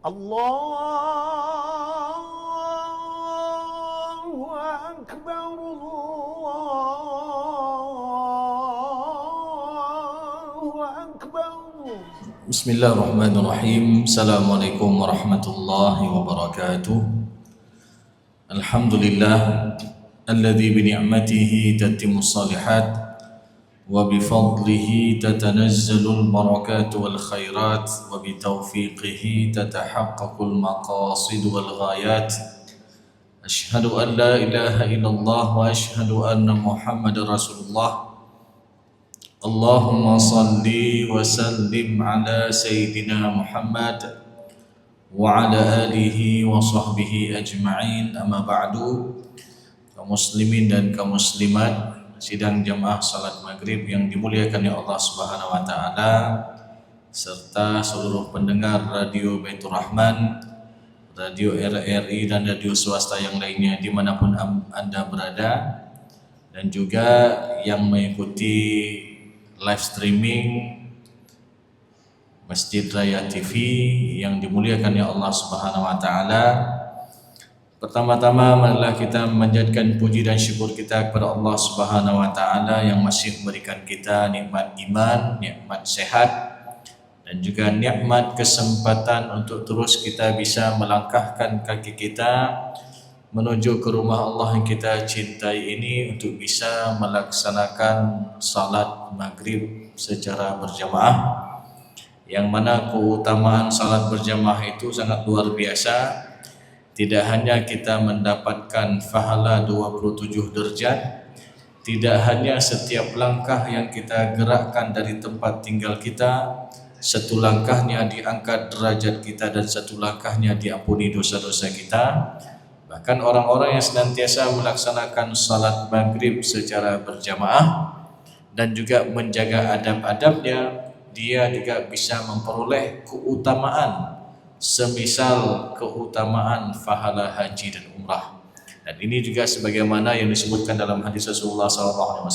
الله أكبر الله أكبر. بسم الله الرحمن الرحيم. السلام عليكم ورحمة الله وبركاته. الحمد لله الذي بنعمته تتم الصالحات وبفضله تتنزل البركات والخيرات وبتوفيقه تتحقق المقاصد والغايات. أشهد أن لا إله إلا الله وأشهد أن محمد رسول الله. اللهم صل وسلم على سيدنا محمد وعلى آله وصحبه أجمعين. أما بعد, kaum muslimin dan kaum muslimat sidang jamaah salat maghrib yang dimuliakan oleh Allah Subhanahu wa taala, serta seluruh pendengar Radio Baitur Rahman, Radio RRI dan radio swasta yang lainnya dimanapun Anda berada, dan juga yang mengikuti live streaming Masjid Raya TV yang dimuliakan oleh Allah Subhanahu wa taala. Pertama-tama marilah kita menjadikan puji dan syukur kita kepada Allah Subhanahu wa taala yang masih memberikan kita nikmat iman, nikmat sehat, dan juga nikmat kesempatan untuk terus kita bisa melangkahkan kaki kita menuju ke rumah Allah yang kita cintai ini untuk bisa melaksanakan salat maghrib secara berjamaah, yang mana keutamaan salat berjamaah itu sangat luar biasa. Tidak hanya kita mendapatkan pahala 27 derajat, tidak hanya setiap langkah yang kita gerakkan dari tempat tinggal kita, satu langkahnya diangkat derajat kita dan satu langkahnya diampuni dosa-dosa kita. Bahkan orang-orang yang senantiasa melaksanakan salat maghrib secara berjamaah dan juga menjaga adab-adabnya, dia juga bisa memperoleh keutamaan semisal keutamaan pahala haji dan umrah. Dan ini juga sebagaimana yang disebutkan dalam hadis Rasulullah SAW,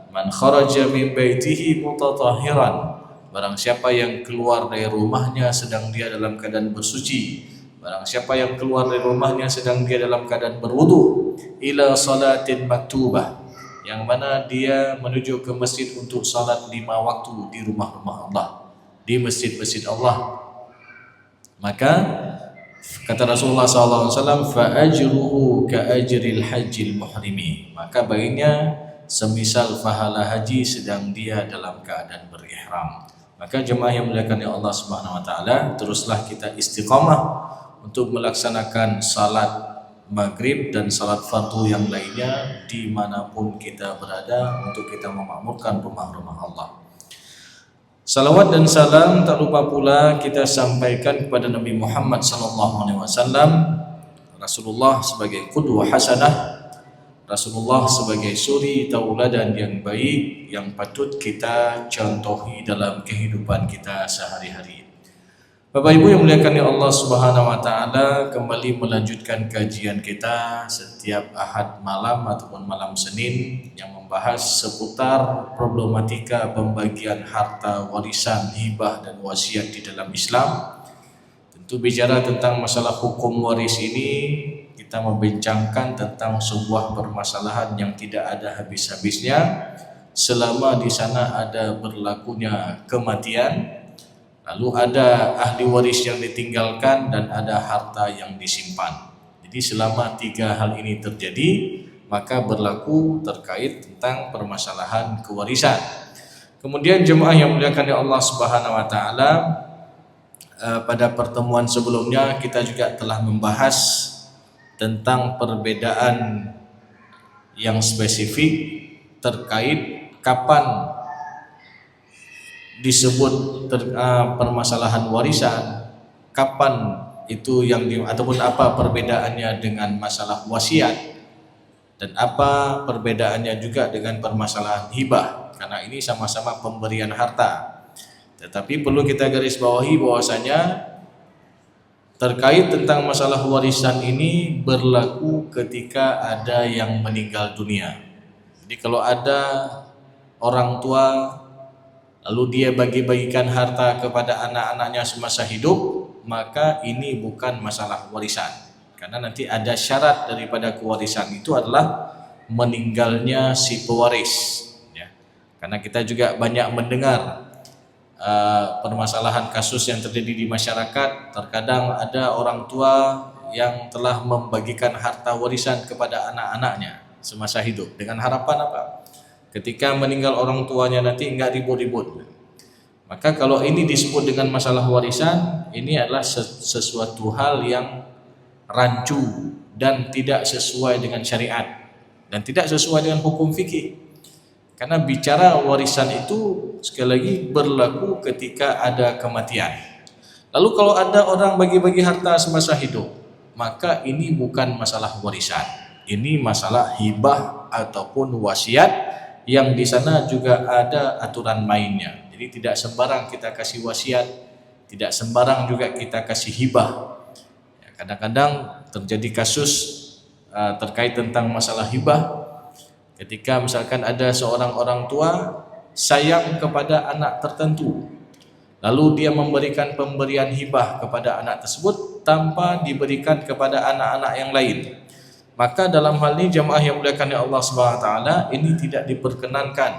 man kharaja min baitihi mutatahhiran, barang siapa yang keluar dari rumahnya sedang dia dalam keadaan bersuci, barang siapa yang keluar dari rumahnya sedang dia dalam keadaan berwudu, ila salatin maktubah, yang mana dia menuju ke masjid untuk salat 5 waktu di rumah-rumah Allah, di masjid-masjid Allah, maka kata Rasulullah SAW, fa ajruhu ka ajril hajjil muhrimi, maka baginya semisal pahala haji sedang dia dalam keadaan berihram. Maka jemaah yang dimuliakan oleh Allah Subhanahu wa taala, teruslah kita istiqamah untuk melaksanakan salat maghrib dan salat fardu yang lainnya dimanapun kita berada, untuk kita memakmurkan rumah-rumah Allah. Salawat dan salam tak lupa pula kita sampaikan kepada Nabi Muhammad SAW, Rasulullah sebagai qudwah hasanah, Rasulullah sebagai suri tauladan yang baik yang patut kita contohi dalam kehidupan kita sehari-hari. Bapak Ibu yang dimuliakan oleh Allah Subhanahu wa taala, kembali melanjutkan kajian kita setiap Ahad malam ataupun malam Senin yang membahas seputar problematika pembagian harta warisan, hibah dan wasiat di dalam Islam. Tentu bicara tentang masalah hukum waris ini, kita membincangkan tentang sebuah permasalahan yang tidak ada habis-habisnya selama di sana ada berlakunya kematian, lalu ada ahli waris yang ditinggalkan, dan ada harta yang disimpan. Jadi selama 3 hal ini terjadi, maka berlaku terkait tentang permasalahan kewarisan. Kemudian jemaah yang dimuliakan oleh Allah Subhanahu wa taala, pada pertemuan sebelumnya kita juga telah membahas tentang perbedaan yang spesifik terkait kapan disebut permasalahan warisan, kapan itu yang ataupun apa perbedaannya dengan masalah wasiat, dan apa perbedaannya juga dengan permasalahan hibah, karena ini sama-sama pemberian harta. Tetapi perlu kita garis bawahi bahwasanya terkait tentang masalah warisan ini berlaku ketika ada yang meninggal dunia. Jadi kalau ada orang tua lalu dia bagi-bagikan harta kepada anak-anaknya semasa hidup, maka ini bukan masalah warisan. Karena nanti ada syarat daripada kewarisan itu adalah meninggalnya si pewaris. Ya. Karena kita juga banyak mendengar permasalahan kasus yang terjadi di masyarakat. Terkadang ada orang tua yang telah membagikan harta warisan kepada anak-anaknya semasa hidup dengan harapan apa? Ketika meninggal orang tuanya nanti enggak ribut-ribut. Maka kalau ini disebut dengan masalah warisan, ini adalah sesuatu hal yang rancu dan tidak sesuai dengan syariat dan tidak sesuai dengan hukum fikih. Karena bicara warisan itu sekali lagi berlaku ketika ada kematian. Lalu kalau ada orang bagi-bagi harta semasa hidup, maka ini bukan masalah warisan. Ini masalah hibah ataupun wasiat yang di sana juga ada aturan mainnya. Jadi tidak sembarang kita kasih wasiat, tidak sembarang juga kita kasih hibah. Kadang-kadang terjadi kasus terkait tentang masalah hibah. Ketika misalkan ada seorang orang tua sayang kepada anak tertentu, lalu dia memberikan pemberian hibah kepada anak tersebut tanpa diberikan kepada anak-anak yang lain. Maka dalam hal ini jamaah yang dimuliakan oleh Allah Subhanahu wa taala, ini tidak diperkenankan.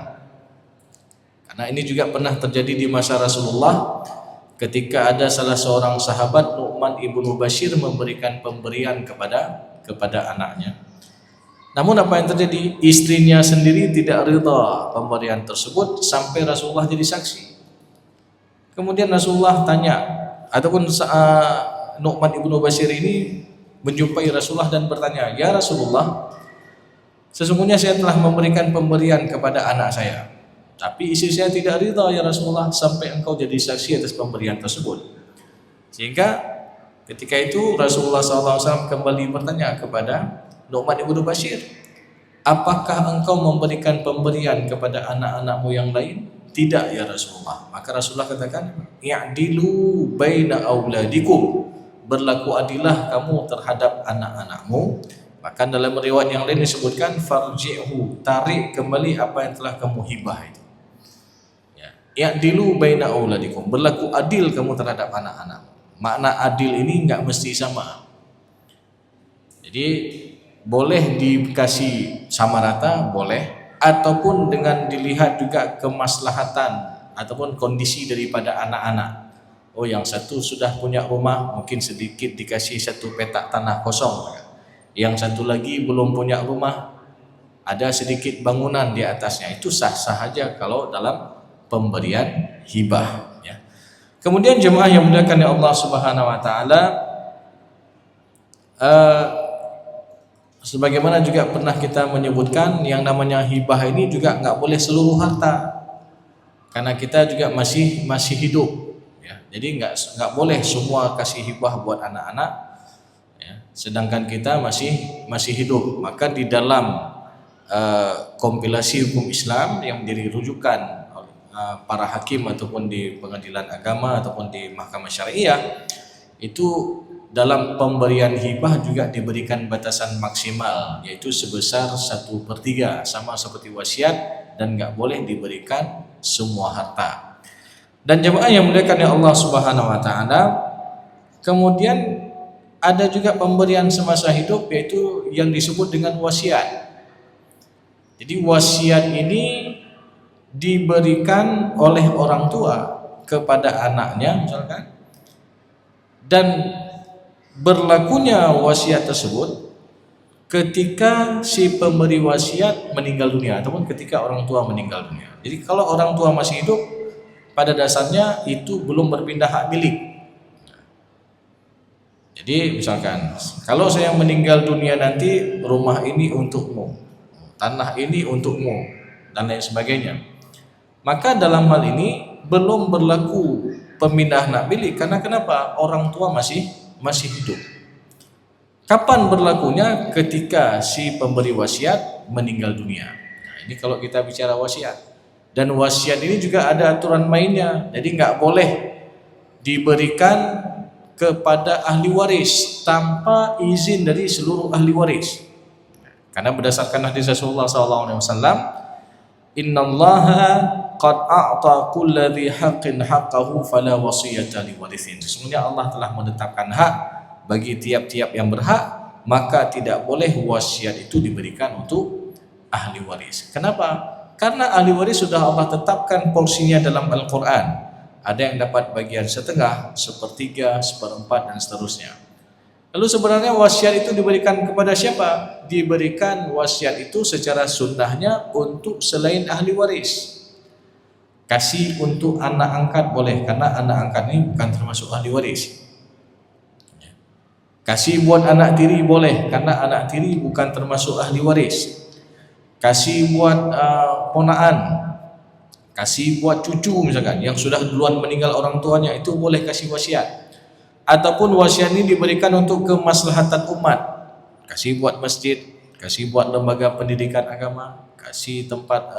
Karena ini juga pernah terjadi di masa Rasulullah ketika ada salah seorang sahabat Nu'man ibnu Bashir memberikan pemberian kepada anaknya. Namun apa yang terjadi? Istrinya sendiri tidak ridha pemberian tersebut sampai Rasulullah jadi saksi. Kemudian Rasulullah tanya, ataupun Nu'man ibnu Bashir ini menjumpai Rasulullah dan bertanya, "Ya Rasulullah, sesungguhnya saya telah memberikan pemberian kepada anak saya, tapi istri saya tidak ridha ya Rasulullah sampai engkau jadi saksi atas pemberian tersebut." Sehingga ketika itu Rasulullah SAW kembali bertanya kepada Nu'man ibnu Bashir, "Apakah engkau memberikan pemberian kepada anak-anakmu yang lain?" "Tidak ya Rasulullah." Maka Rasulullah katakan, "I'dilu baina auladikum." Berlaku adilah kamu terhadap anak-anakmu. Maka dalam riwayat yang lain disebutkan farji'hu, tarik kembali apa yang telah kamu hibah itu. Ya, i'dilu baina auladikum, berlaku adil kamu terhadap anak-anak. Makna adil ini enggak mesti sama. Jadi boleh dikasih sama rata, boleh, ataupun dengan dilihat juga kemaslahatan ataupun kondisi daripada anak-anak. Oh, yang satu sudah punya rumah, mungkin sedikit dikasih satu petak tanah kosong. Yang satu lagi belum punya rumah, ada sedikit bangunan di atasnya. Itu sah-sah saja kalau dalam pemberian hibah. Ya. Kemudian jemaah yang dimuliakan oleh Allah Subhanahu Wa Taala, sebagaimana juga pernah kita menyebutkan, yang namanya hibah ini juga nggak boleh seluruh harta, karena kita juga masih hidup. Jadi nggak boleh semua kasih hibah buat anak-anak, ya, sedangkan kita masih hidup. Maka di dalam kompilasi hukum Islam yang menjadi rujukan para hakim ataupun di pengadilan agama ataupun di mahkamah syariah, itu dalam pemberian hibah juga diberikan batasan maksimal, yaitu sebesar 1/3, sama seperti wasiat, dan nggak boleh diberikan semua harta. Dan jemaah yang dimuliakan oleh Allah Subhanahu Wa Taala, kemudian ada juga pemberian semasa hidup, yaitu yang disebut dengan wasiat. Jadi wasiat ini diberikan oleh orang tua kepada anaknya misalkan, dan berlakunya wasiat tersebut ketika si pemberi wasiat meninggal dunia ataupun ketika orang tua meninggal dunia. Jadi kalau orang tua masih hidup, pada dasarnya itu belum berpindah hak milik. Jadi misalkan kalau saya meninggal dunia nanti, rumah ini untukmu, tanah ini untukmu, dan lain sebagainya. Maka dalam hal ini belum berlaku pemindahan hak milik, karena kenapa? Orang tua masih hidup. Kapan berlakunya? Ketika si pemberi wasiat meninggal dunia. Nah, ini kalau kita bicara wasiat. Dan wasiat ini juga ada aturan mainnya. Jadi nggak boleh diberikan kepada ahli waris tanpa izin dari seluruh ahli waris. Karena berdasarkan hadis Rasulullah SAW, "Innallaha qad a'ta kulli haqqin haqqahu fala wasiyata liwarithin. Sesungguhnya Allah telah menetapkan hak bagi tiap-tiap yang berhak, maka tidak boleh wasiat itu diberikan untuk ahli waris. Kenapa? Karena ahli waris sudah Allah tetapkan porsinya dalam Al-Quran. Ada yang dapat bagian setengah, sepertiga, seperempat, dan seterusnya. Lalu sebenarnya wasiat itu diberikan kepada siapa? Diberikan wasiat itu secara sunnahnya untuk selain ahli waris. Kasih untuk anak angkat boleh, karena anak angkat ini bukan termasuk ahli waris. Kasih buat anak tiri boleh, karena anak tiri bukan termasuk ahli waris. Kasih buat ponaan, kasih buat cucu misalkan yang sudah duluan meninggal orang tuanya, itu boleh kasih wasiat. Ataupun wasiat ini diberikan untuk kemaslahatan umat, kasih buat masjid, kasih buat lembaga pendidikan agama, kasih tempat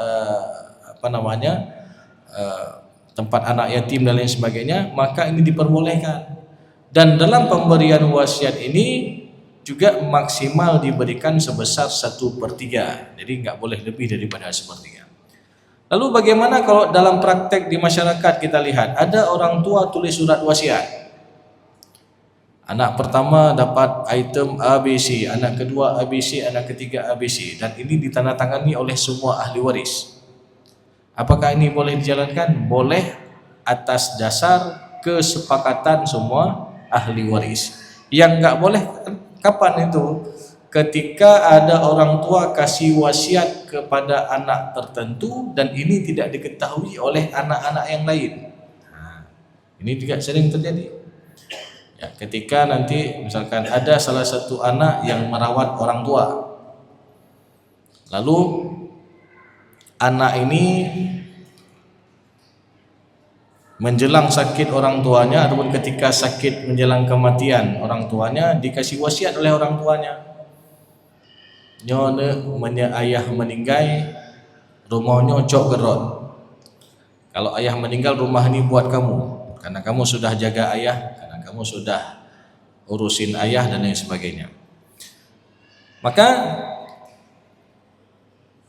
tempat anak yatim dan lain sebagainya, maka ini diperbolehkan. Dan dalam pemberian wasiat ini juga maksimal diberikan sebesar 1/3, jadi nggak boleh lebih daripada 1/3. Lalu bagaimana kalau dalam praktek di masyarakat kita lihat ada orang tua tulis surat wasiat, anak pertama dapat item ABC, anak kedua ABC, anak ketiga ABC, dan ini ditandatangani oleh semua ahli waris. Apakah ini boleh dijalankan? Boleh, atas dasar kesepakatan semua ahli waris. Yang nggak boleh kapan itu? Ketika ada orang tua kasih wasiat kepada anak tertentu dan ini tidak diketahui oleh anak-anak yang lain. Nah, ini juga sering terjadi. Ya, ketika nanti misalkan ada salah satu anak yang merawat orang tua, lalu anak ini menjelang sakit orang tuanya ataupun ketika sakit menjelang kematian orang tuanya dikasih wasiat oleh orang tuanya, nyonya ayah meninggal rumahnya cok gerot, kalau ayah meninggal rumah ini buat kamu karena kamu sudah jaga ayah, karena kamu sudah urusin ayah dan lain sebagainya. Maka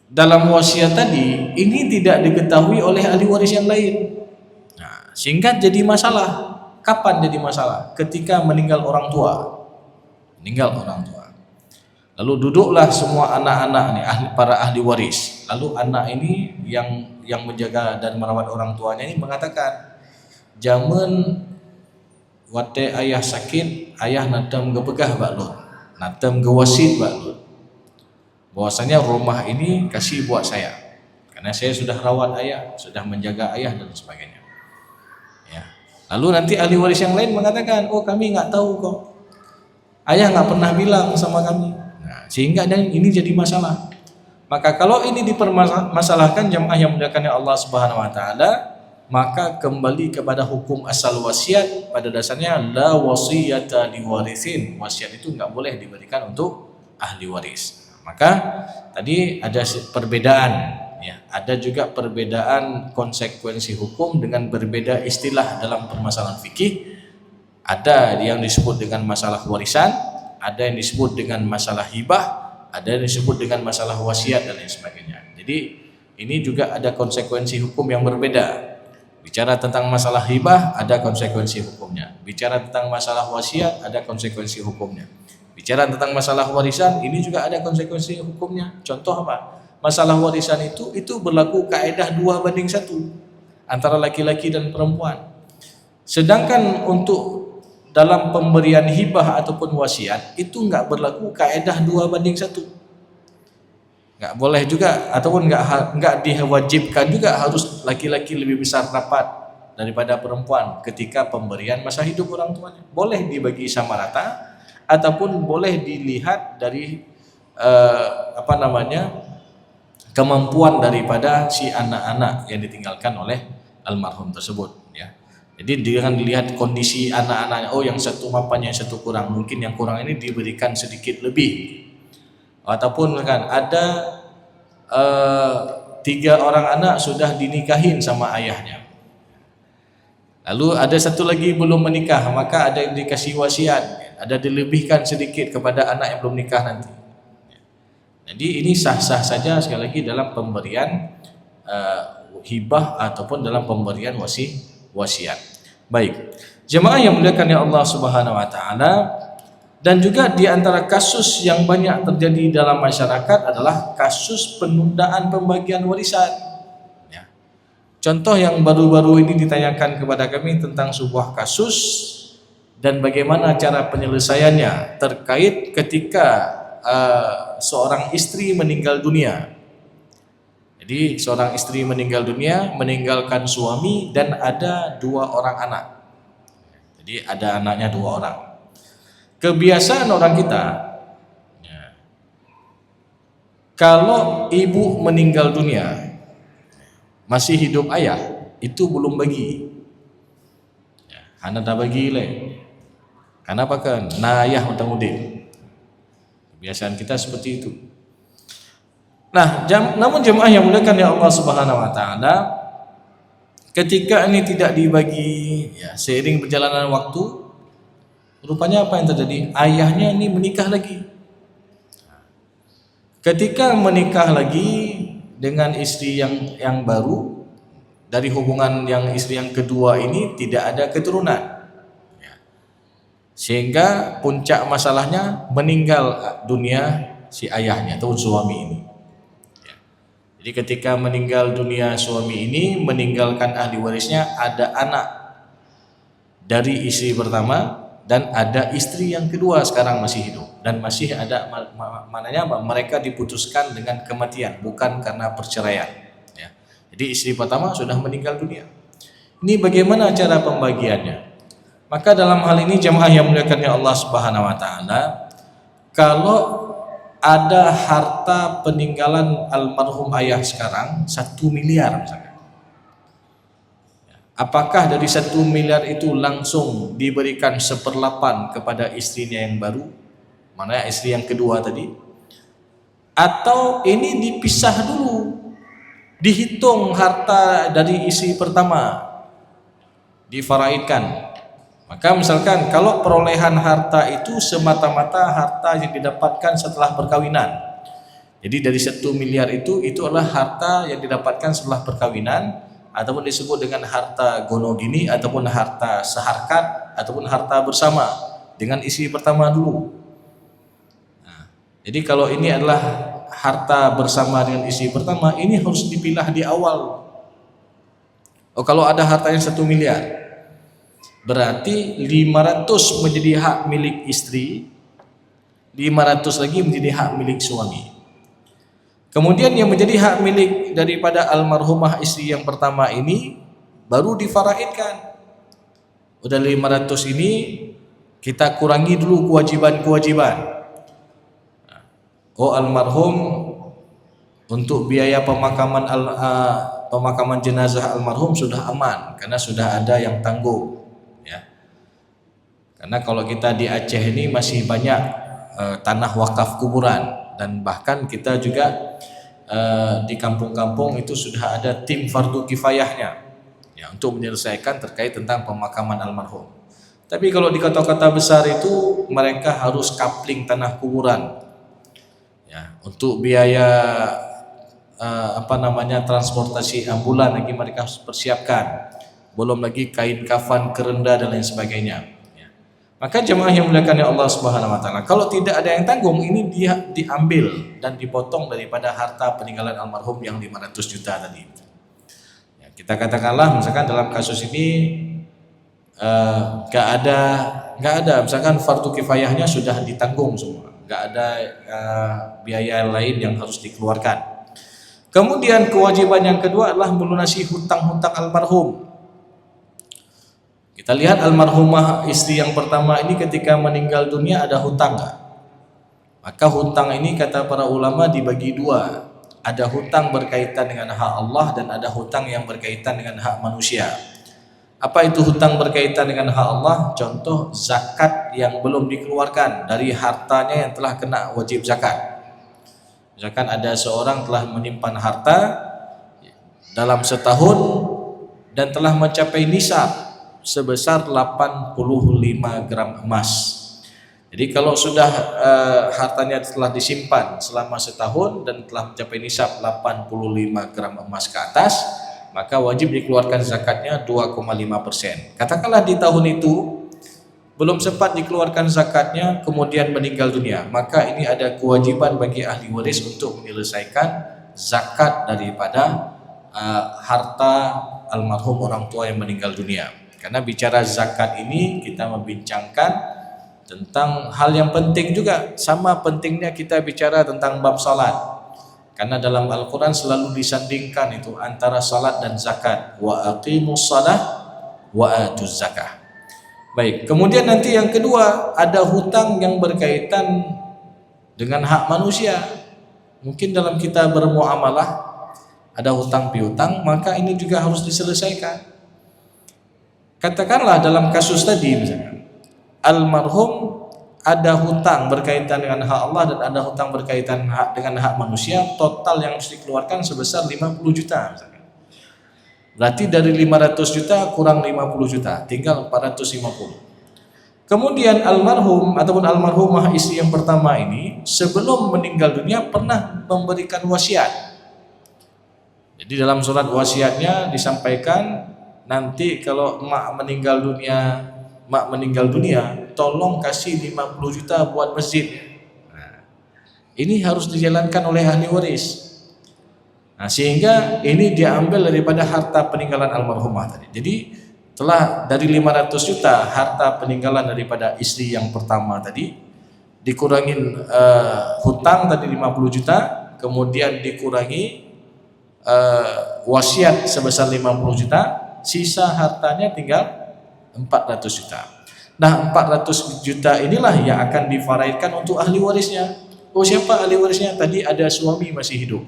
dalam wasiat tadi ini tidak diketahui oleh ahli waris yang lain. Sehingga jadi masalah. Kapan jadi masalah? Ketika meninggal orang tua. Lalu duduklah semua anak-anak nih, para ahli waris. Lalu anak ini yang menjaga dan merawat orang tuanya ini mengatakan, "Jaman wate ayah sakit, ayah natem gebegah baklun, natem gewasit baklun. Bahwasanya rumah ini kasih buat saya. Karena saya sudah rawat ayah, sudah menjaga ayah dan sebagainya." Lalu nanti ahli waris yang lain mengatakan, "Oh, kami nggak tahu kok, ayah nggak pernah bilang sama kami." Nah, sehingga ini jadi masalah. Maka kalau ini dipermasalahkan jamaah yang dimuliakan Allah Subhanahu Wa Taala, maka kembali kepada hukum asal wasiat. Pada dasarnya la wasiyata liwarithin, wasiat itu nggak boleh diberikan untuk ahli waris. Maka tadi ada perbedaan. Ya, ada juga perbedaan konsekuensi hukum dengan berbeda istilah dalam permasalahan fikih. Ada yang disebut dengan masalah warisan, ada yang disebut dengan masalah hibah, ada yang disebut dengan masalah wasiat dan lain sebagainya. Jadi ini juga ada konsekuensi hukum yang berbeda. Bicara tentang masalah hibah ada konsekuensi hukumnya. Bicara tentang masalah wasiat ada konsekuensi hukumnya. Bicara tentang masalah warisan ini juga ada konsekuensi hukumnya. Contoh apa? Masalah warisan itu berlaku kaedah 2:1 antara laki-laki dan perempuan. Sedangkan untuk dalam pemberian hibah ataupun wasiat itu enggak berlaku kaedah 2:1. Enggak boleh juga ataupun enggak diwajibkan juga harus laki-laki lebih besar dapat daripada perempuan ketika pemberian masa hidup orang tuanya. Boleh dibagi sama rata ataupun boleh dilihat dari kemampuan daripada si anak-anak yang ditinggalkan oleh almarhum tersebut, ya. Jadi dengan dilihat kondisi anak-anaknya, oh yang satu mampan, yang satu kurang, mungkin yang kurang ini diberikan sedikit lebih. Ataupun kan ada 3 orang anak sudah dinikahin sama ayahnya, lalu ada satu lagi belum menikah, maka ada yang dikasih wasiat, ada dilebihkan sedikit kepada anak yang belum nikah nanti. Jadi ini sah-sah saja sekali lagi dalam pemberian hibah ataupun dalam pemberian wasiat. Baik, jemaah yang dimuliakan oleh Allah Subhanahu wa taala, dan juga di antara kasus yang banyak terjadi dalam masyarakat adalah kasus penundaan pembagian warisan. Ya. Contoh yang baru-baru ini ditanyakan kepada kami tentang sebuah kasus dan bagaimana cara penyelesaiannya terkait ketika seorang istri meninggal dunia. Jadi seorang istri meninggal dunia, meninggalkan suami dan ada 2 orang anak. Jadi ada anaknya 2 orang. Kebiasaan orang kita, ya, kalau ibu meninggal dunia masih hidup ayah, itu belum bagi. Ya, hana dah bagi le. Kenapa kan? Nah ayah utang udin. Kebiasaan kita seperti itu. Nah, namun jemaah yang dimuliakan oleh Allah Subhanahu wa taala, ketika ini tidak dibagi, ya, seiring berjalanan waktu, rupanya apa yang terjadi? Ayahnya ini menikah lagi. Ketika menikah lagi dengan istri yang baru, dari hubungan yang istri yang kedua ini tidak ada keturunan. Sehingga puncak masalahnya meninggal dunia si ayahnya atau suami ini. Jadi ketika meninggal dunia suami ini, meninggalkan ahli warisnya, ada anak dari istri pertama dan ada istri yang kedua sekarang masih hidup, dan masih ada maknanya mereka diputuskan dengan kematian, bukan karena perceraian. Ya. Jadi istri pertama sudah meninggal dunia. Ini bagaimana cara pembagiannya? Maka dalam hal ini jemaah yang dimuliakan Allah Subhanahu wa taala, kalau ada harta peninggalan almarhum ayah sekarang 1 miliar misalkan, apakah dari 1 miliar itu langsung diberikan 1/8 kepada istrinya yang baru, mana istri yang kedua tadi, atau ini dipisah dulu, dihitung harta dari istri pertama, difaraidkan? Maka misalkan kalau perolehan harta itu semata-mata harta yang didapatkan setelah perkawinan. Jadi dari 1 miliar itu adalah harta yang didapatkan setelah perkawinan, ataupun disebut dengan harta gonogini, ataupun harta seharkat, ataupun harta bersama dengan istri pertama dulu. Nah, jadi kalau ini adalah harta bersama dengan istri pertama, ini harus dipilah di awal. Oh, kalau ada hartanya 1 miliar, berarti 500 menjadi hak milik istri, 500 lagi menjadi hak milik suami. Kemudian yang menjadi hak milik daripada almarhumah istri yang pertama ini baru difaraidkan. Udah 500 ini kita kurangi dulu kewajiban-kewajiban. Oh, almarhum untuk biaya pemakaman jenazah almarhum sudah aman karena sudah ada yang tanggung. Karena kalau kita di Aceh ini masih banyak tanah wakaf kuburan, dan bahkan kita juga di kampung-kampung itu sudah ada tim fardu kifayahnya, ya, untuk menyelesaikan terkait tentang pemakaman almarhum. Tapi kalau di kota-kota besar itu mereka harus kapling tanah kuburan, ya, untuk biaya transportasi ambulan lagi mereka harus persiapkan, belum lagi kain kafan, kerenda dan lain sebagainya. Maka jemaah yang dimuliakan oleh Allah Subhanahu wa taala, kalau tidak ada yang tanggung, ini dia diambil dan dipotong daripada harta peninggalan almarhum yang 500 juta tadi. Ya, kita katakanlah misalkan dalam kasus ini enggak ada misalkan fardu kifayahnya sudah ditanggung semua, enggak ada biaya lain yang harus dikeluarkan. Kemudian kewajiban yang kedua adalah melunasi hutang-hutang almarhum. Kita lihat almarhumah istri yang pertama ini ketika meninggal dunia ada hutang enggak? Maka hutang ini kata para ulama dibagi 2. Ada hutang berkaitan dengan hak Allah dan ada hutang yang berkaitan dengan hak manusia. Apa itu hutang berkaitan dengan hak Allah? Contoh zakat yang belum dikeluarkan dari hartanya yang telah kena wajib zakat. Misalkan ada seorang telah menyimpan harta dalam setahun dan telah mencapai nisab sebesar 85 gram emas. Jadi kalau sudah hartanya telah disimpan selama setahun dan telah mencapai nisab 85 gram emas ke atas, maka wajib dikeluarkan zakatnya 2,5%. Katakanlah di tahun itu belum sempat dikeluarkan zakatnya, kemudian meninggal dunia, maka ini ada kewajiban bagi ahli waris untuk menyelesaikan zakat daripada harta almarhum orang tua yang meninggal dunia. Karena bicara zakat ini kita membincangkan tentang hal yang penting juga, sama pentingnya kita bicara tentang bab salat. Karena dalam Al-Quran selalu disandingkan itu antara salat dan zakat. Wa aqimus salah wa atuz zakah. Baik, kemudian nanti yang kedua, ada hutang yang berkaitan dengan hak manusia. Mungkin dalam kita bermuamalah ada hutang piutang, maka ini juga harus diselesaikan. Katakanlah dalam kasus tadi misalnya, almarhum ada hutang berkaitan dengan hak Allah dan ada hutang berkaitan dengan hak manusia, total yang harus dikeluarkan sebesar 50 juta misalkan. Berarti dari 500 juta kurang 50 juta, tinggal 450. Kemudian almarhum ataupun almarhumah istri yang pertama ini sebelum meninggal dunia pernah memberikan wasiat. Jadi dalam surat wasiatnya disampaikan, nanti kalau mak meninggal dunia, tolong kasih 50 juta buat masjid. Nah, ini harus dijalankan oleh ahli waris. Nah, sehingga ini diambil daripada harta peninggalan almarhumah tadi. Jadi telah dari 500 juta harta peninggalan daripada istri yang pertama tadi, dikurangin hutang tadi 50 juta, kemudian dikurangi wasiat sebesar 50 juta, sisa hartanya tinggal 400 juta. Nah, 400 juta inilah yang akan divaraidkan untuk ahli warisnya. Oh, siapa ahli warisnya? Tadi ada suami masih hidup.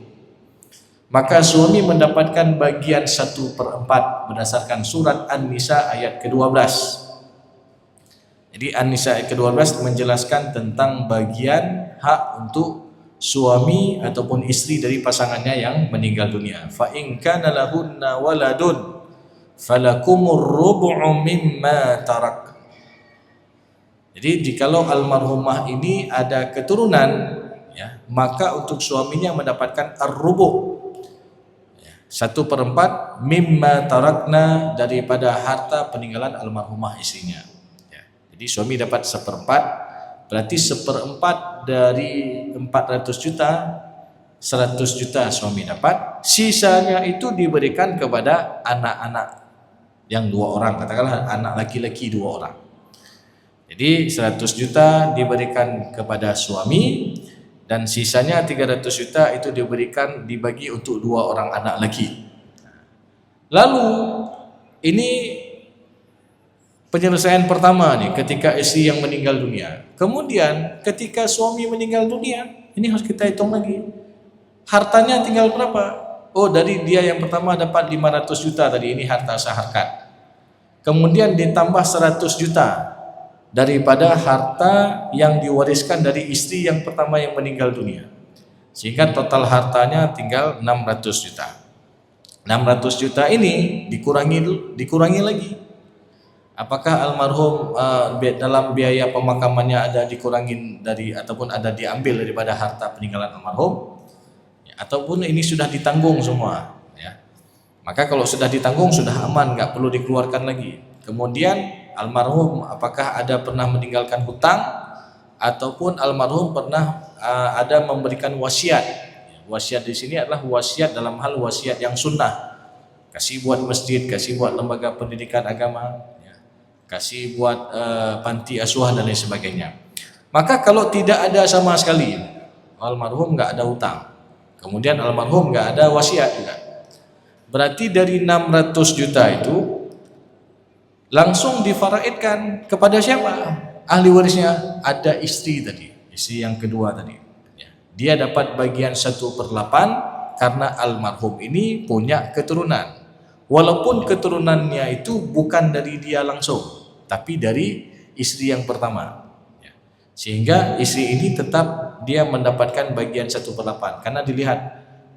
Maka suami mendapatkan bagian 1/4 berdasarkan surat An-Nisa ayat ke-12. Jadi An-Nisa ayat ke-12 menjelaskan tentang bagian hak untuk suami ataupun istri dari pasangannya yang meninggal dunia. Fa in kana lahunna waladun falakumur rubu'u mimma tarak. Jadi jikalau almarhumah ini ada keturunan, ya, maka untuk suaminya mendapatkan ar-rubu', 1/4 mimma tarakna, daripada harta peninggalan almarhumah istrinya. Ya. Jadi suami dapat 1/4, berarti 1/4 dari 400 juta, 100 juta suami dapat, sisanya itu diberikan kepada anak-anak yang 2 orang, katakanlah anak laki-laki 2 orang. Jadi 100 juta diberikan kepada suami dan sisanya 300 juta itu dibagi untuk 2 orang anak laki. Lalu ini penyelesaian pertama nih ketika istri yang meninggal dunia. Kemudian ketika suami meninggal dunia, ini harus kita hitung lagi. Hartanya tinggal berapa? Oh, dari dia yang pertama dapat 500 juta tadi, ini harta sah harkat. Kemudian ditambah 100 juta daripada harta yang diwariskan dari istri yang pertama yang meninggal dunia, sehingga total hartanya tinggal 600 juta. 600 juta ini dikurangi lagi. Apakah almarhum dalam biaya pemakamannya ada dikurangin dari ataupun ada diambil daripada harta peninggalan almarhum, ya, ataupun ini sudah ditanggung semua, ya. Maka kalau sudah ditanggung sudah aman, nggak perlu dikeluarkan lagi. Kemudian almarhum apakah ada pernah meninggalkan hutang ataupun almarhum pernah ada memberikan wasiat. Wasiat di sini adalah wasiat dalam hal wasiat yang sunnah. Kasih buat masjid, kasih buat lembaga pendidikan agama, ya. Kasih buat panti asuhan dan lain sebagainya. Maka kalau tidak ada sama sekali, almarhum nggak ada hutang, kemudian almarhum nggak ada wasiat juga, berarti dari 600 juta itu langsung difaraidkan kepada siapa? Ahli warisnya ada istri tadi, istri yang kedua tadi. Dia dapat bagian 1/8 karena almarhum ini punya keturunan. Walaupun keturunannya itu bukan dari dia langsung, tapi dari istri yang pertama. Sehingga istri ini tetap dia mendapatkan bagian 1/8 karena dilihat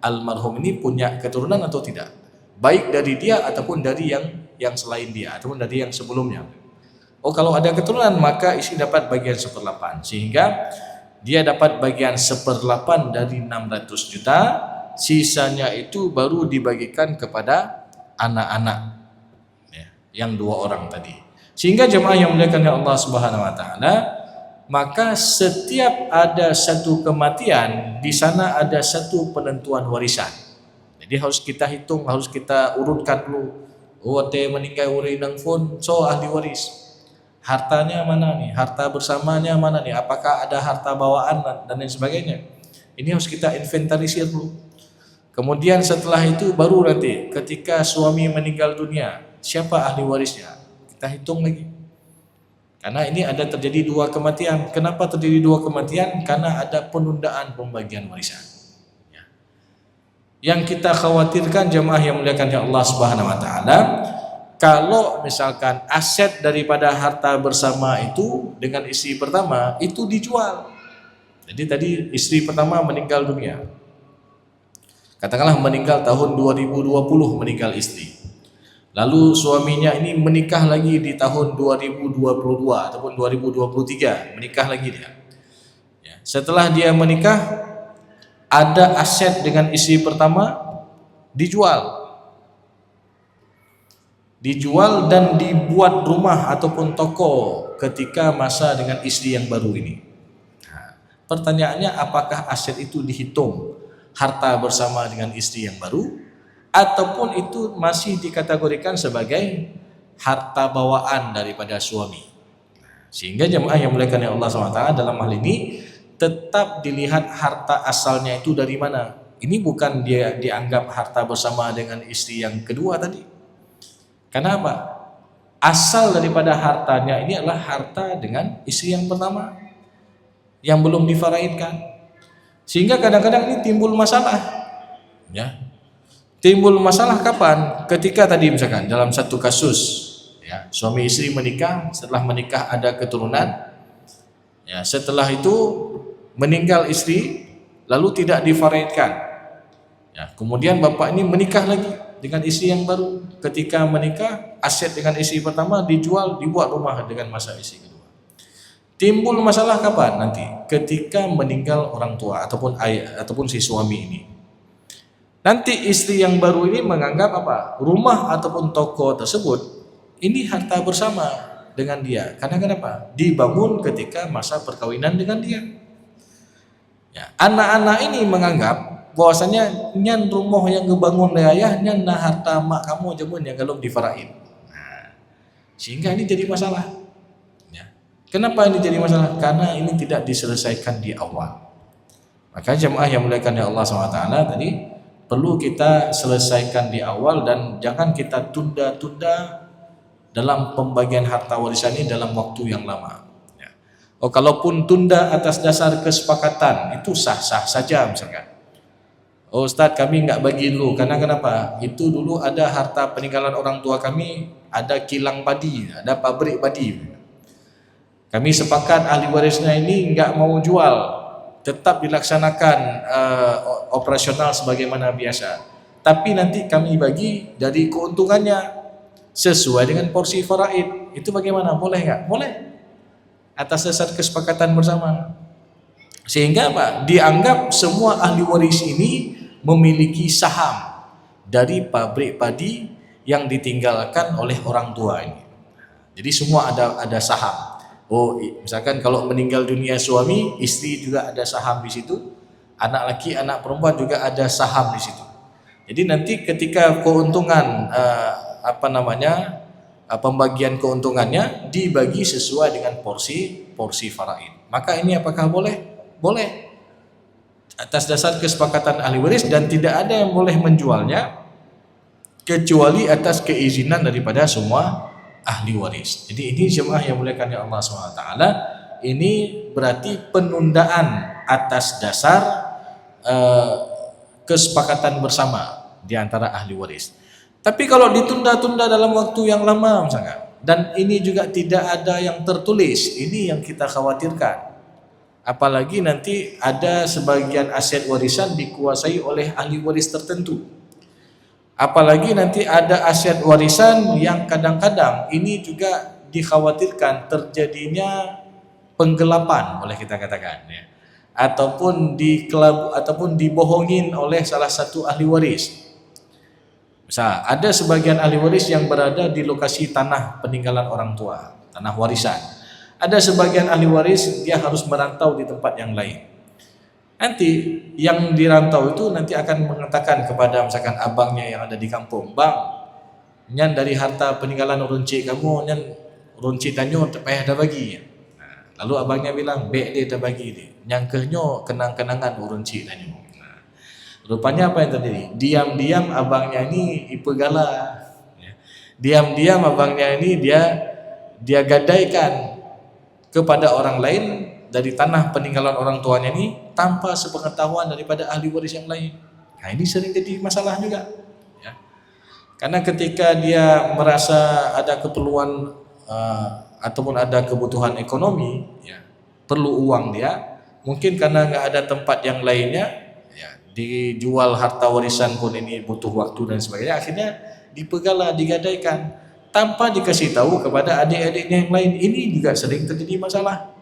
almarhum ini punya keturunan atau tidak, baik dari dia ataupun dari yang selain dia ataupun dari yang sebelumnya. Oh, kalau ada keturunan maka istri dapat bagian 1/8, sehingga dia dapat bagian 1/8 dari 600 juta, sisanya itu baru dibagikan kepada anak-anak, ya, yang 2 orang tadi. Sehingga jemaah yang muliakan Allah Subhanahu wa taala, maka setiap ada satu kematian, di sana ada satu penentuan warisan. Jadi harus kita hitung, harus kita urutkan dulu. Oh, te meninggal uri nang pun, so ahli waris. Hartanya mana nih? Harta bersamanya mana nih? Apakah ada harta bawaan dan lain sebagainya? Ini harus kita inventarisir dulu. Kemudian setelah itu baru nanti ketika suami meninggal dunia, siapa ahli warisnya? Kita hitung lagi. Karena ini ada terjadi 2 kematian. Kenapa terjadi 2 kematian? Karena ada penundaan pembagian warisan. Yang kita khawatirkan jemaah yang muliakan Allah Subhanahu wa taala, kalau misalkan aset daripada harta bersama itu dengan istri pertama itu dijual. Jadi tadi istri pertama meninggal dunia. Katakanlah meninggal tahun 2020 meninggal istri. Lalu suaminya ini menikah lagi di tahun 2022 ataupun 2023, menikah lagi dia. Ya, setelah dia menikah, ada aset dengan istri pertama dijual dan dibuat rumah ataupun toko ketika masa dengan istri yang baru ini. Nah, pertanyaannya, apakah aset itu dihitung harta bersama dengan istri yang baru ataupun itu masih dikategorikan sebagai harta bawaan daripada suami? Sehingga jemaah yang muliakan Allah SWT dalam hal ini tetap dilihat harta asalnya itu dari mana. Ini bukan dia dianggap harta bersama dengan istri yang kedua tadi. Kenapa? Asal daripada hartanya ini adalah harta dengan istri yang pertama yang belum difaraidkan. Sehingga kadang-kadang ini timbul masalah. Ya. Timbul masalah kapan? Ketika tadi misalkan dalam satu kasus, ya, suami istri menikah, setelah menikah ada keturunan. Ya, setelah itu meninggal istri lalu tidak difaraidkan. Ya, kemudian bapak ini menikah lagi dengan istri yang baru. Ketika menikah, aset dengan istri pertama dijual, dibuat rumah dengan masa istri kedua. Timbul masalah kapan? Nanti ketika meninggal orang tua ataupun ayah ataupun si suami ini. Nanti istri yang baru ini menganggap apa? Rumah ataupun toko tersebut ini harta bersama dengan dia. Karena kenapa? Dibangun ketika masa perkawinan dengan dia. Ya, anak-anak ini menganggap bahwasanya nyan rumah yang ngebangun ayah, nyan nah harta mak kamu jamun yang belum difaraid. Nah, sehingga ini jadi masalah. Ya. Kenapa ini jadi masalah? Karena ini tidak diselesaikan di awal. Maka jemaah yang muliakan Allah SWT tadi perlu kita selesaikan di awal dan jangan kita tunda-tunda dalam pembagian harta warisan ini dalam waktu yang lama. Ya. Oh, kalaupun tunda atas dasar kesepakatan itu sah-sah saja misalkan. Oh Ustadz, kami nggak bagi dulu karena kenapa? Itu dulu ada harta peninggalan orang tua kami, ada kilang padi, ada pabrik padi. Kami sepakat ahli warisnya ini nggak mau jual, tetap dilaksanakan operasional sebagaimana biasa. Tapi nanti kami bagi dari keuntungannya sesuai dengan porsi faraid. Itu bagaimana? Boleh nggak? Boleh. Atas dasar kesepakatan bersama. Sehingga apa? Dianggap semua ahli waris ini memiliki saham dari pabrik padi yang ditinggalkan oleh orang tua ini. Jadi semua ada saham. Oh, misalkan kalau meninggal dunia suami, istri juga ada saham di situ. Anak laki, anak perempuan juga ada saham di situ. Jadi nanti ketika keuntungan pembagian keuntungannya dibagi sesuai dengan porsi faraid. Maka ini apakah boleh? Boleh. Atas dasar kesepakatan ahli waris dan tidak ada yang boleh menjualnya kecuali atas keizinan daripada semua ahli waris. Jadi ini jemaah yang muliakan Allah SWT, ini berarti penundaan atas dasar kesepakatan bersama di antara ahli waris. Tapi kalau ditunda-tunda dalam waktu yang lama misalnya, dan ini juga tidak ada yang tertulis, ini yang kita khawatirkan. Apalagi nanti ada sebagian aset warisan dikuasai oleh ahli waris tertentu. Apalagi nanti ada aset warisan yang kadang-kadang ini juga dikhawatirkan terjadinya penggelapan, boleh kita katakan, ya. Ataupun dibohongin oleh salah satu ahli waris. Ada sebagian ahli waris yang berada di lokasi tanah peninggalan orang tua, tanah warisan. Ada sebagian ahli waris dia harus merantau di tempat yang lain. Nanti yang dirantau itu nanti akan mengatakan kepada misalkan abangnya yang ada di kampung, "Bang, nyan dari harta peninggalan runcit kamu, nyan runcit tanyo tepayah dah bagi." Lalu abangnya bilang, "Bek dia dah bagi dia. Nyangkehnya kenang-kenangan runcit tanyo." Rupanya apa yang terjadi? Diam-diam abangnya ini ipegala. Diam-diam abangnya ini dia gadaikan kepada orang lain dari tanah peninggalan orang tuanya ini tanpa sepengetahuan daripada ahli waris yang lain. Nah, ini sering jadi masalah juga. Ya. Karena ketika dia merasa ada keperluan ataupun ada kebutuhan ekonomi, ya, perlu uang dia, mungkin karena nggak ada tempat yang lainnya. Dijual harta warisan pun ini butuh waktu dan sebagainya, akhirnya dipegala, digadaikan tanpa dikasih tahu kepada adik-adiknya yang lain. Ini juga sering terjadi masalah.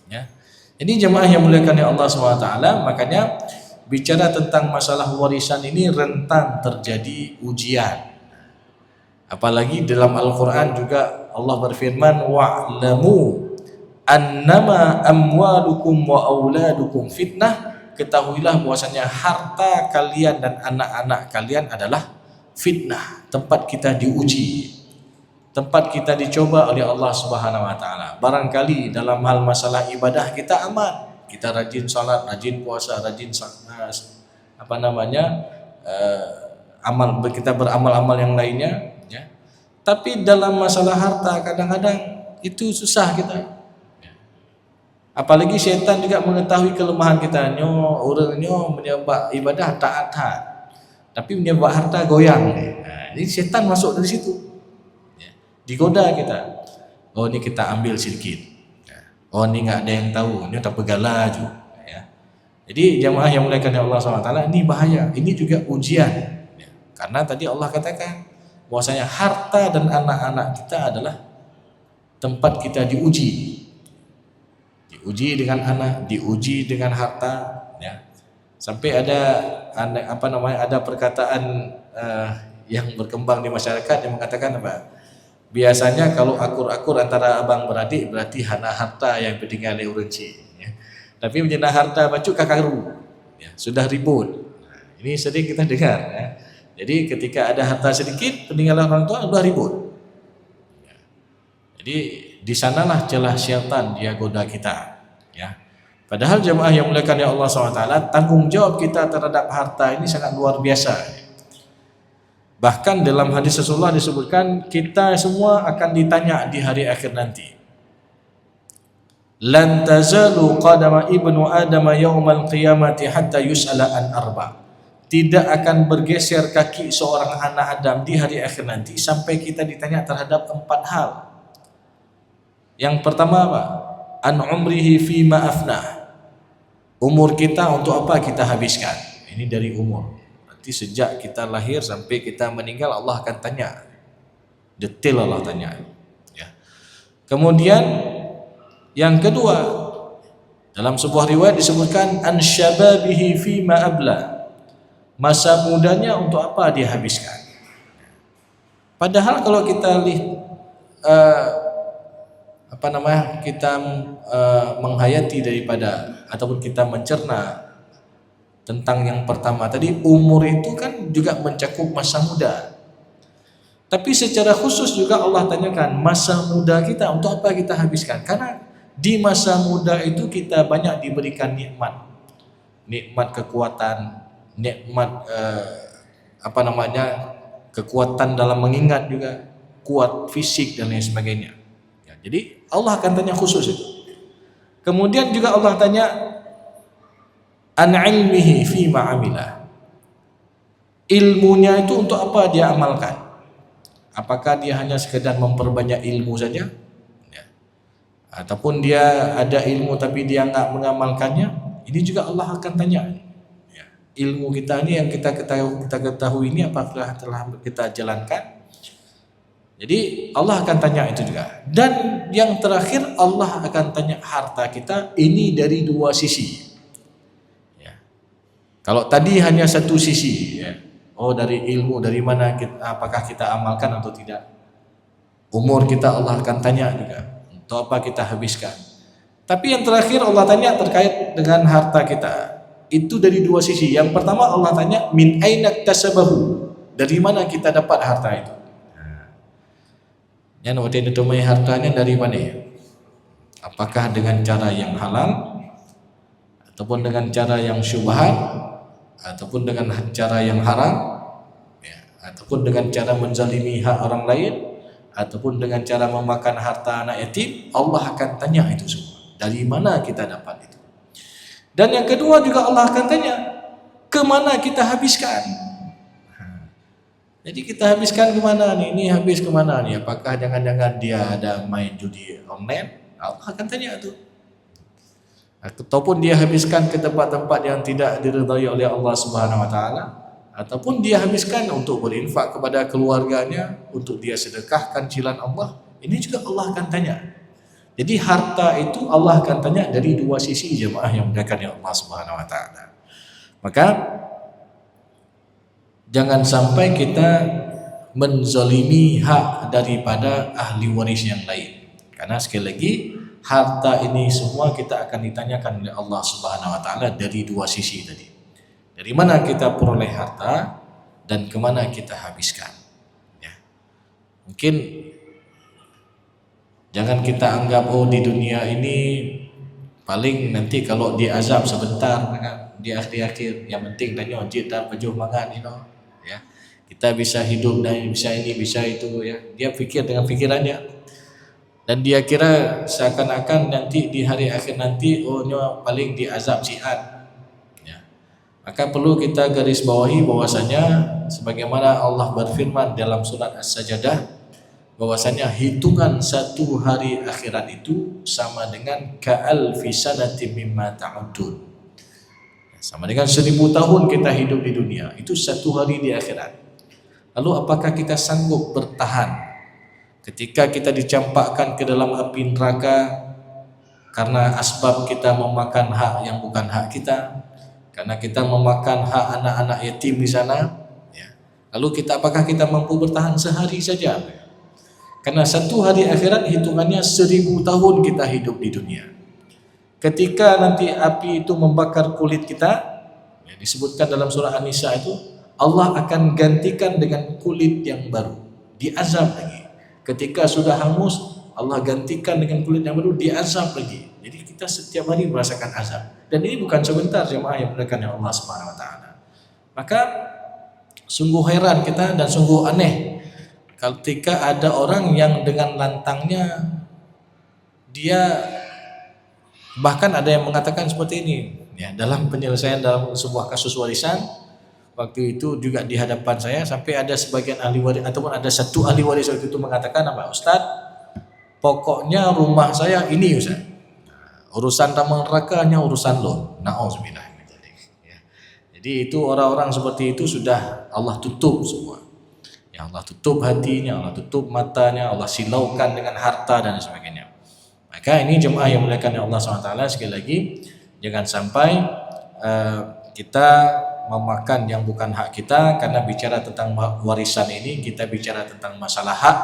Ya. Ini jemaah yang muliakan Allah SWT, makanya bicara tentang masalah warisan ini rentan terjadi ujian. Apalagi dalam Al-Quran juga Allah berfirman, wa'lamu annama amwalukum wa auladukum fitnah. Ketahuilah bahwasanya harta kalian dan anak-anak kalian adalah fitnah, tempat kita diuji, tempat kita dicoba oleh Allah Subhanahu wa taala. Barangkali dalam hal masalah ibadah kita aman, kita rajin salat, rajin puasa, rajin amal, kita beramal-amal yang lainnya, ya. Tapi dalam masalah harta kadang-kadang itu susah kita. Apalagi syaitan juga mengetahui kelemahan kita. Orangnya menyebab ibadah taat, tapi menyebab harta goyang. Nah, jadi syaitan masuk dari situ, ya. Digoda kita. Oh, ini kita ambil sedikit. Oh, ini nggak ada yang tahu. Ini tak pegala juga. Ya. Jadi jamaah yang muliakan Allah SWT, ini bahaya. Ini juga ujian. Ya. Karena tadi Allah katakan bahwasanya harta dan anak-anak kita adalah tempat kita diuji. Diuji dengan anak, diuji dengan harta, ya. Sampai ada perkataan yang berkembang di masyarakat yang mengatakan apa? Biasanya kalau akur-akur antara abang beradik berarti hana harta yang ditinggali urunci, ya. Tapi menjadi harta bacuk kakaru, ya, sudah ribut. Nah, ini sering kita dengar, ya. Jadi ketika ada harta sedikit peninggalan orang tua sudah ribut, ya. Jadi di sanalah celah syaitan dia goda kita, ya. Padahal jemaah yang muliakan Allah SWT, tanggung jawab kita terhadap harta ini sangat luar biasa. Bahkan dalam hadis Rasulullah disebutkan kita semua akan ditanya di hari akhir nanti. Lan tazalu qadama ibnu Adam yaumal qiyamati hatta yus'ala an arba. Tidak akan bergeser kaki seorang anak Adam di hari akhir nanti sampai kita ditanya terhadap 4 hal. Yang pertama apa? An umrihi fima afnah. Umur kita untuk apa kita habiskan? Ini dari umur. Nanti sejak kita lahir sampai kita meninggal Allah akan tanya. Detail Allah tanya, ya. Kemudian yang kedua, dalam sebuah riwayat disebutkan an syababihi fima abla. Masa mudanya untuk apa dia habiskan? Padahal kalau kita kita menghayati daripada ataupun kita mencerna tentang yang pertama tadi, umur itu kan juga mencakup masa muda. Tapi secara khusus juga Allah tanyakan masa muda kita untuk apa kita habiskan? Karena di masa muda itu kita banyak diberikan nikmat kekuatan, nikmat kekuatan dalam mengingat juga, kuat fisik dan lain sebagainya. Ya, jadi Allah akan tanya khusus itu. Kemudian juga Allah tanya an ilmihi fima amila. Ilmunya itu untuk apa dia amalkan? Apakah dia hanya sekedar memperbanyak ilmu saja? Ya. Ataupun dia ada ilmu tapi dia enggak mengamalkannya? Ini juga Allah akan tanya. Ya. Ilmu kita ini yang kita ketahui ini apakah telah kita jalankan? Jadi Allah akan tanya itu juga. Dan yang terakhir Allah akan tanya harta kita ini dari 2 sisi. Ya. Kalau tadi hanya satu sisi, ya. Oh, dari ilmu, dari mana kita, apakah kita amalkan atau tidak. Umur kita Allah akan tanya juga, untuk apa kita habiskan. Tapi yang terakhir Allah tanya terkait dengan harta kita. Itu dari dua sisi. Yang pertama Allah tanya min aina iktasabahu, dari mana kita dapat harta itu. Yang waktu itu hartanya dari mana? Apakah dengan cara yang halal, ataupun dengan cara yang syubhat, ataupun dengan cara yang haram, ya, ataupun dengan cara menzalimi hak orang lain, ataupun dengan cara memakan harta anak yatim. Allah akan tanya itu semua. Dari mana kita dapat itu? Dan yang kedua juga Allah akan tanya, kemana kita habiskan? Jadi kita habiskan kemana nih? Ini habis kemana nih? Apakah jangan-jangan dia ada main judi online? Allah akan tanya itu. Ataupun dia habiskan ke tempat-tempat yang tidak diridhai oleh Allah Subhanahu wa taala, ataupun dia habiskan untuk berinfak kepada keluarganya, untuk dia sedekahkan jalan Allah. Ini juga Allah akan tanya. Jadi harta itu Allah akan tanya dari dua sisi, jemaah yang dimuliakan Allah Subhanahu wa taala. Maka jangan sampai kita menzalimi hak daripada ahli waris yang lain. Karena sekali lagi harta ini semua kita akan ditanyakan oleh Allah Subhanahu wa taala dari dua sisi tadi. Dari mana kita peroleh harta dan kemana kita habiskan. Ya. Mungkin jangan kita anggap oh di dunia ini paling nanti kalau diazab sebentar kan, di akhir-akhir yang penting tanya ojit dan pejuh makan ya. Kita bisa hidup dan bisa ini bisa itu ya. Dia pikir dengan pikirannya. Dan dia kira seakan-akan nanti di hari akhir nanti paling diazab siat. Ya. Maka perlu kita garis bawahi bahwasanya sebagaimana Allah berfirman dalam surat As-Sajdah, bahwasanya hitungan satu hari akhirat itu sama dengan ka'alfi sanatin mimma ta'udun. Sama dengan 1000 tahun kita hidup di dunia, itu satu hari di akhirat. Lalu apakah kita sanggup bertahan ketika kita dicampakkan ke dalam api neraka karena asbab kita memakan hak yang bukan hak kita, karena kita memakan hak anak-anak yatim di sana, ya. Lalu apakah kita mampu bertahan sehari saja? Karena satu hari akhirat hitungannya 1000 tahun kita hidup di dunia. Ketika nanti api itu membakar kulit kita, ya, disebutkan dalam surah An-Nisa itu, Allah akan gantikan dengan kulit yang baru, diazab lagi. Ketika sudah hangus, Allah gantikan dengan kulit yang baru, diazab lagi. Jadi kita setiap hari merasakan azab. Dan ini bukan sebentar, jemaah yang dimuliakan Allah Subhanahu wa taala. Maka sungguh heran kita dan sungguh aneh ketika ada orang yang dengan lantangnya dia bahkan ada yang mengatakan seperti ini, ya, dalam penyelesaian dalam sebuah kasus warisan. Waktu itu juga di hadapan saya sampai ada sebagian ahli waris ataupun ada satu ahli waris waktu itu mengatakan, apa Ustaz, pokoknya rumah saya ini Ustaz, urusan taman neraka hanya urusan loan. Na'udzubillah. Ya. Jadi itu orang-orang seperti itu sudah Allah tutup semua. Ya, Allah tutup hatinya, Allah tutup matanya, Allah silaukan dengan harta dan sebagainya. Maka ini jemaah yang dimuliakan Allah SWT, sekali lagi jangan sampai kita memakan yang bukan hak kita. Karena bicara tentang warisan ini kita bicara tentang masalah hak,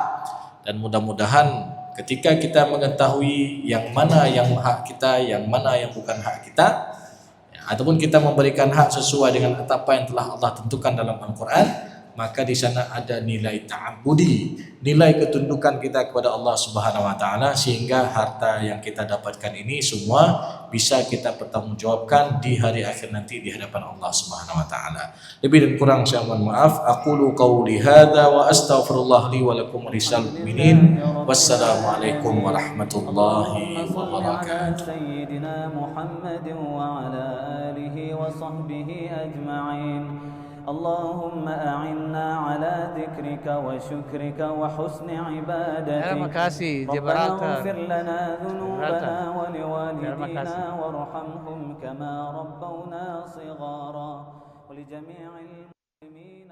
dan mudah-mudahan ketika kita mengetahui yang mana yang hak kita, yang mana yang bukan hak kita, ya, ataupun kita memberikan hak sesuai dengan apa yang telah Allah tentukan dalam Al-Quran, maka di sana ada nilai ta'abbudi, nilai ketundukan kita kepada Allah Subhanahu wa taala, sehingga harta yang kita dapatkan ini semua bisa kita pertanggungjawabkan di hari akhir nanti di hadapan Allah Subhanahu wa taala. Lebih dan kurang saya mohon maaf. Aqulu qauli hadza wa astaghfirullah li wa lakum risal mu'minin. Wassalamualaikum warahmatullahi wabarakatuh. Sayyidina Muhammad wa ala alihi wa sahbihi ajma'in. اللهم أعنا على ذكرك وشكرك وحسن عبادتك ربنا اغفر لنا ذنوبنا ولوالدينا وارحمهم كما ربونا صغارا ولجميع المسلمين